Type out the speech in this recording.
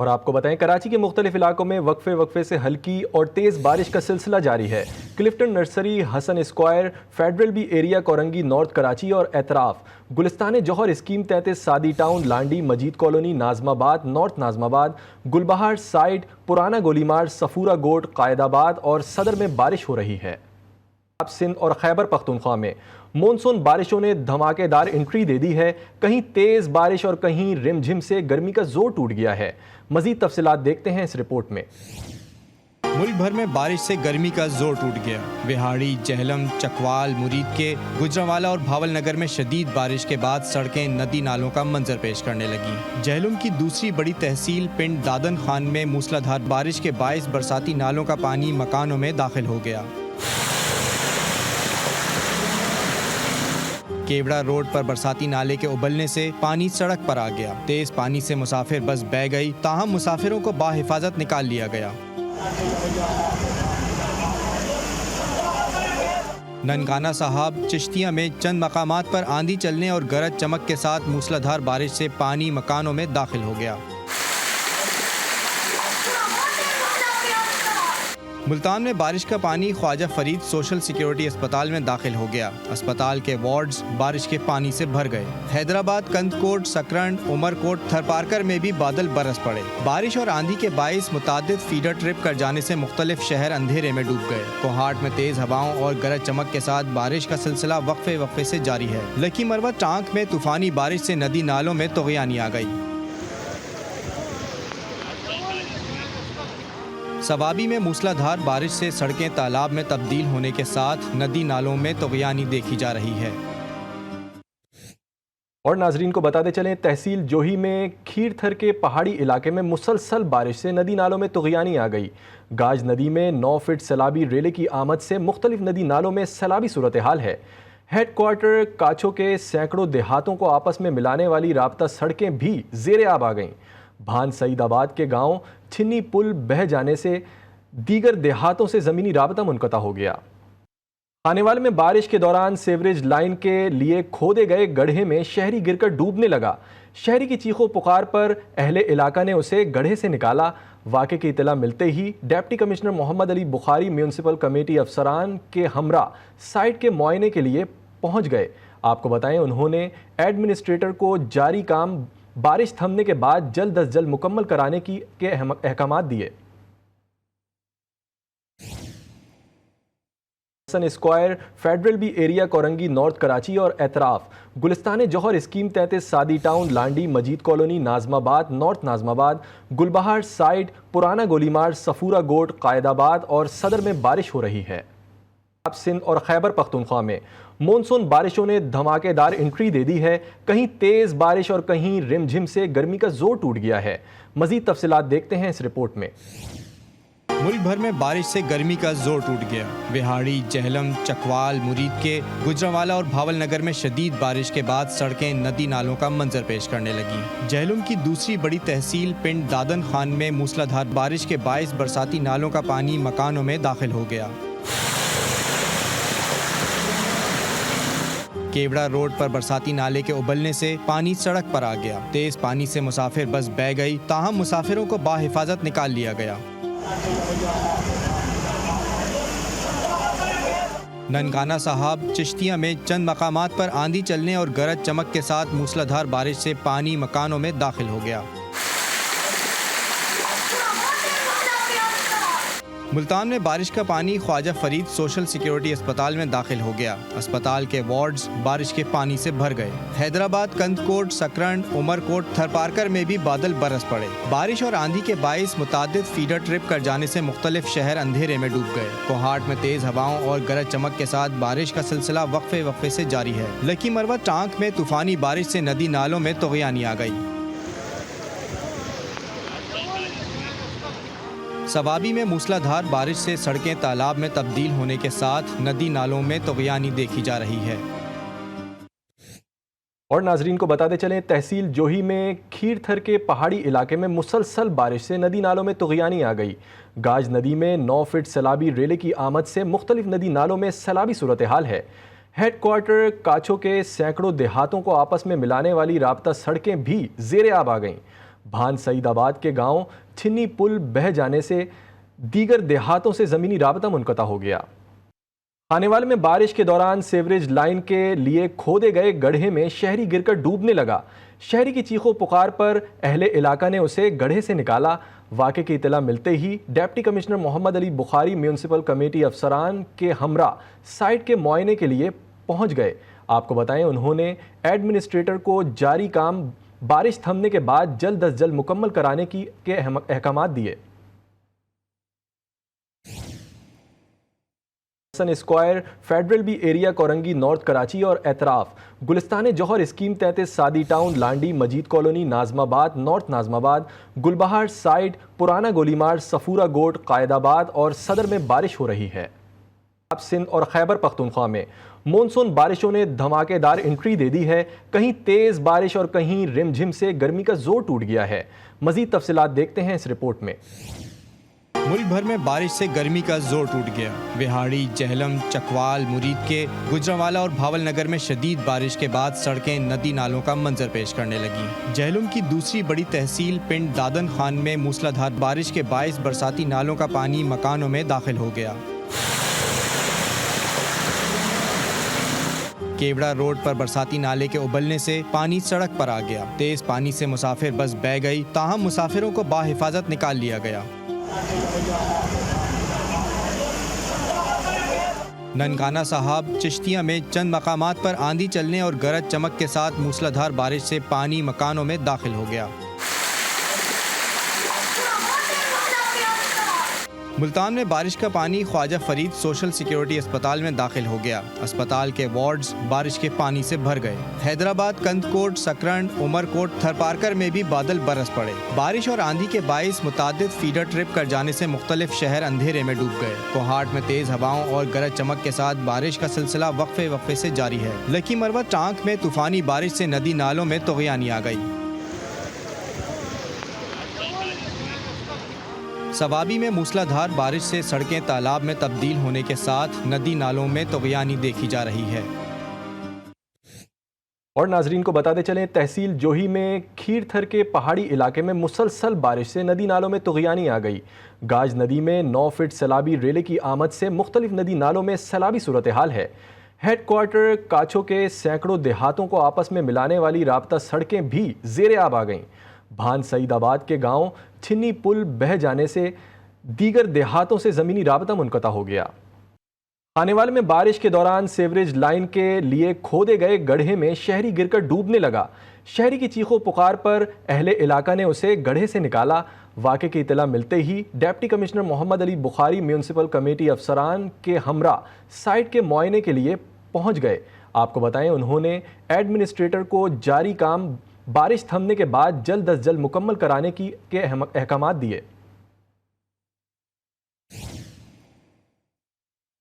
और आपको बताएं, कराची के मुख्तलिफ इलाकों में वक्फे वक्फे से हल्की और तेज़ बारिश का सिलसिला जारी है। क्लिफ्टन नर्सरी, हसन स्क्वायर, फेडरल बी एरिया, कोरंगी नॉर्थ कराची और एतराफ, गुलिस्तान जौहर स्कीम 33, सादी टाउन, लांडी, मजीद कॉलोनी, नाजमाबाद, नॉर्थ नाजमाबाद, गुलबहार साइड, पुराना गोलीमार, सफूरा गोट, कायदाबाद और सदर में बारिश हो रही है। सिंध और खैबर पख्तूनख्वा में मॉनसून बारिशों ने धमाकेदार एंट्री दे दी है। कहीं तेज बारिश और कहीं रिमझिम से गर्मी का जोर टूट गया है। मजीद तफसीलात देखते हैं इस रिपोर्ट में। मुल्क भर में बारिश से गर्मी का जोर टूट गया। बिहाड़ी, जहलम, चकवाल, मुरीद के, गुजरांवाला और भावल नगर में शदीद बारिश के बाद सड़कें नदी नालों का मंजर पेश करने लगी। जहलम की दूसरी बड़ी तहसील पिंड दादन खान में मूसलाधार बारिश के बायस बरसाती नालों का पानी मकानों में दाखिल हो गया। केवड़ा रोड पर बरसाती नाले के उबलने से पानी सड़क पर आ गया। तेज पानी से मुसाफिर बस बह गई, ताहम मुसाफिरों को बाहिफाजत निकाल लिया गया। ननकाना साहब, चिश्तिया में चंद मकामात पर आंधी चलने और गरज चमक के साथ मूसलाधार बारिश से पानी मकानों में दाखिल हो गया। मुल्तान में बारिश का पानी ख्वाजा फरीद सोशल सिक्योरिटी अस्पताल में दाखिल हो गया। अस्पताल के वार्ड्स बारिश के पानी से भर गए। हैदराबाद, कंदकोट, सकरंड, उमरकोट, थरपारकर में भी बादल बरस पड़े। बारिश और आंधी के बायस मुतादिद फीडर ट्रिप कर जाने से मुख्तलिफ शहर अंधेरे में डूब गए। कोहाट में तेज हवाओं और गरज चमक के साथ बारिश का सिलसिला वक्फे वक्फे से जारी है। लकी मरवा टांक में तूफानी बारिश से नदी नालों में तुग़यानी आ गई। सवाबी में मूसलाधार बारिश से सड़कें तालाब में तब्दील होने के साथ नदी नालों में तुग़यानी देखी जा रही है। और नाजरीन को बताते चलें, तहसील जोही में खीरथर के पहाड़ी इलाके में मुसलसल बारिश से नदी नालों में तुग़यानी आ गई। गाज नदी में 9 फीट सैलाबी रेले की आमद से मुख्तलिफ नदी नालों में सैलाबी सूरत हाल है। हेड क्वार्टर काछो के सैकड़ों देहातों को आपस में मिलाने वाली राब्ता सड़कें भी ज़ेरे आब आ गईं। भान सईदाबाद के गांव छिन्नी पुल बह जाने से दीगर देहातों से ज़मीनी राबता मुनक़ता हो गया। खानेवाल में बारिश के दौरान सीवरेज लाइन के लिए खोदे गए गड्ढे में शहरी गिरकर डूबने लगा। शहरी की चीखों पुकार पर अहले इलाका ने उसे गड्ढे से निकाला। वाक़े की इत्तला मिलते ही deputy commissioner Mohammad Ali Bukhari municipal committee अफसरान के हमरा साइट के मुआयने के लिए पहुंच गए। आपको बताएं, उन्होंने एडमिनिस्ट्रेटर को जारी काम बारिश थमने के बाद जल्द अज जल्द मुकम्मल कराने के अहकामात दिए। हसन स्क्वायर, फेडरल बी एरिया, कोरंगी नॉर्थ कराची और एतराफ, गुलिस्तान जौहर स्कीम 33, सादी टाउन, लांडी, मजीद कॉलोनी, नाजमाबाद, नॉर्थ नाजमाबाद, गुलबहार साइड, पुराना गोलीमार, सफूरा गोट, कायदाबाद और सदर में बारिश हो रही है। सिंध और खैबर पख्तूनख्वा में मॉनसून बारिशों ने धमाकेदार एंट्री दे दी है। कहीं तेज बारिश और कहीं रिमझिम से गर्मी का जोर टूट गया है। मजीद तफसीलात देखते हैं इस रिपोर्ट में। मुल्क भर में बारिश से गर्मी का जोर टूट गया। बिहाड़ी, जहलम, चकवाल, मुरीद के, गुजरांवाला और भावल नगर में शदीद बारिश के बाद सड़कें नदी नालों का मंजर पेश करने लगी। जहलम की दूसरी बड़ी तहसील पिंड दादन खान में मूसलाधार बारिश के बायस बरसाती नालों का पानी मकानों में दाखिल हो गया। केवड़ा रोड पर बरसाती नाले के उबलने से पानी सड़क पर आ गया। तेज पानी से मुसाफिर बस बह गई, ताहम मुसाफिरों को बाहिफाजत निकाल लिया गया। ननकाना साहब, चिश्तिया में चंद मकामात पर आंधी चलने और गरज चमक के साथ मूसलाधार बारिश से पानी मकानों में दाखिल हो गया। मुल्तान में बारिश का पानी ख्वाजा फरीद सोशल सिक्योरिटी अस्पताल में दाखिल हो गया। अस्पताल के वार्ड्स बारिश के पानी से भर गए। हैदराबाद, कंदकोट, सकरंड, उमरकोट, थरपारकर में भी बादल बरस पड़े। बारिश और आंधी के बायस मुतादिद फीडर ट्रिप कर जाने से मुख्तलिफ शहर अंधेरे में डूब गए। कोहाट में तेज हवाओं और गरज चमक के साथ बारिश का सिलसिला वक्फे वक्फे से जारी है। लकी मरवा टांक में तूफानी बारिश से नदी नालों में तुग़यानी आ गई। सवाबी में मूसलाधार बारिश से सड़कें तालाब में तब्दील होने के साथ नदी नालों में तुग़यानी देखी जा रही है। और नाजरीन को बताते चलें, तहसील जोही में खीरथर के पहाड़ी इलाके में मुसलसल बारिश से नदी नालों में तुग़यानी आ गई। गाज नदी में 9 फीट सैलाबी रेले की आमद से मुख्तलिफ नदी नालों में सैलाबी सूरत हाल है। हेड क्वार्टर काछो के सैकड़ों देहातों को आपस में मिलाने वाली राब्ता सड़कें भी ज़ेरे आब आ गईं। भान सईदाबाद के गांव छिन्नी पुल बह जाने से दीगर देहातों से ज़मीनी राबता मुनक़ता हो गया। खानेवाल में बारिश के दौरान सीवरेज लाइन के लिए खोदे गए गड्ढे में शहरी गिरकर डूबने लगा। शहरी की चीखों पुकार पर अहले इलाका ने उसे गड्ढे से निकाला। वाक़े की इतला मिलते ही deputy commissioner Mohammad Ali Bukhari municipal committee अफसरान के हमरा साइट के मुआयने के लिए पहुंच गए। आपको बताएं, उन्होंने एडमिनिस्ट्रेटर को जारी काम बारिश थमने के बाद जल्द अज जल्द मुकम्मल कराने के अहकाम दिए। स्क्वायर, फेडरल बी एरिया, कोरंगी नॉर्थ कराची और एतराफ, गुलिस्तान जौहर स्कीम 33, सादी टाउन, लांडी, मजीद कॉलोनी, नाजमाबाद, नॉर्थ नाजमाबाद, गुलबहार साइड, पुराना गोलीमार, सफूरा गोट, कायदाबाद और सदर में बारिश हो रही है। अब सिंध और खैबर पख्तूनख्वा में मानसून बारिशों ने धमाकेदार एंट्री दे दी है। कहीं तेज बारिश और कहीं रिमझिम से गर्मी का जोर टूट गया है। मजीद तफसीलात देखते हैं इस रिपोर्ट में। मुल्क भर में बारिश से गर्मी का जोर टूट गया। बिहाड़ी, जहलम, चकवाल, मुरीद के, गुजरांवाला और भावल नगर में शदीद बारिश के बाद सड़कें नदी नालों का मंजर पेश करने लगी। जहलम की दूसरी बड़ी तहसील पिंड दादन खान में मूसलाधार बारिश के बायस बरसाती नालों का पानी मकानों में दाखिल हो गया। केवड़ा रोड पर बरसाती नाले के उबलने से पानी सड़क पर आ गया। तेज पानी से मुसाफिर बस बह गई, ताहम मुसाफिरों को बाहिफाजत निकाल लिया गया। ननकाना साहब, चिश्तिया में चंद मकामात पर आंधी चलने और गरज चमक के साथ मूसलाधार बारिश से पानी मकानों में दाखिल हो गया। मुल्तान में बारिश का पानी ख्वाजा फरीद सोशल सिक्योरिटी अस्पताल में दाखिल हो गया। अस्पताल के वार्ड्स बारिश के पानी से भर गए। हैदराबाद, कंदकोट, सकरंड, उमरकोट, थरपारकर में भी बादल बरस पड़े। बारिश और आंधी के बायस मुतादिद फीडर ट्रिप कर जाने से मुख्तलिफ शहर अंधेरे में डूब गए। कोहाट में तेज हवाओं और गरज चमक के साथ बारिश का सिलसिला वक्फे वक्फे से जारी है। लकी मरवा टांक में तूफानी बारिश से नदी नालों में तुग़यानी आ गई। सवाबी में मूसलाधार बारिश से सड़कें तालाब में तब्दील होने के साथ नदी नालों में तुग़यानी देखी जा रही है। और नाजरीन को बताते चलें, तहसील जोही में खीरथर के पहाड़ी इलाके में मुसलसल बारिश से नदी नालों में तुग़यानी आ गई। गाज नदी में 9 फीट सैलाबी रेले की आमद से मुख्तलिफ नदी नालों में सैलाबी सूरत हाल है। हेडक्वार्टर काछो के सैकड़ों देहातों को आपस में मिलाने वाली राबता सड़कें भी ज़ेरे आब आ गईं। भान सईदाबाद के गांव छिन्नी पुल बह जाने से दीगर देहातों से ज़मीनी राबता मुनक़ता हो गया। खानेवाल में बारिश के दौरान सीवरेज लाइन के लिए खोदे गए गड्ढे में शहरी गिरकर डूबने लगा। शहरी की चीखों पुकार पर अहले इलाका ने उसे गड्ढे से निकाला। वाक़े की इतला मिलते ही deputy commissioner Mohammad Ali Bukhari municipal committee अफसरान के हमरा साइट के मुआयने के लिए पहुंच गए। आपको बताएं, उन्होंने एडमिनिस्ट्रेटर को जारी काम बारिश थमने के बाद जल्द अज जल्द मुकम्मल कराने के अहकाम दिए।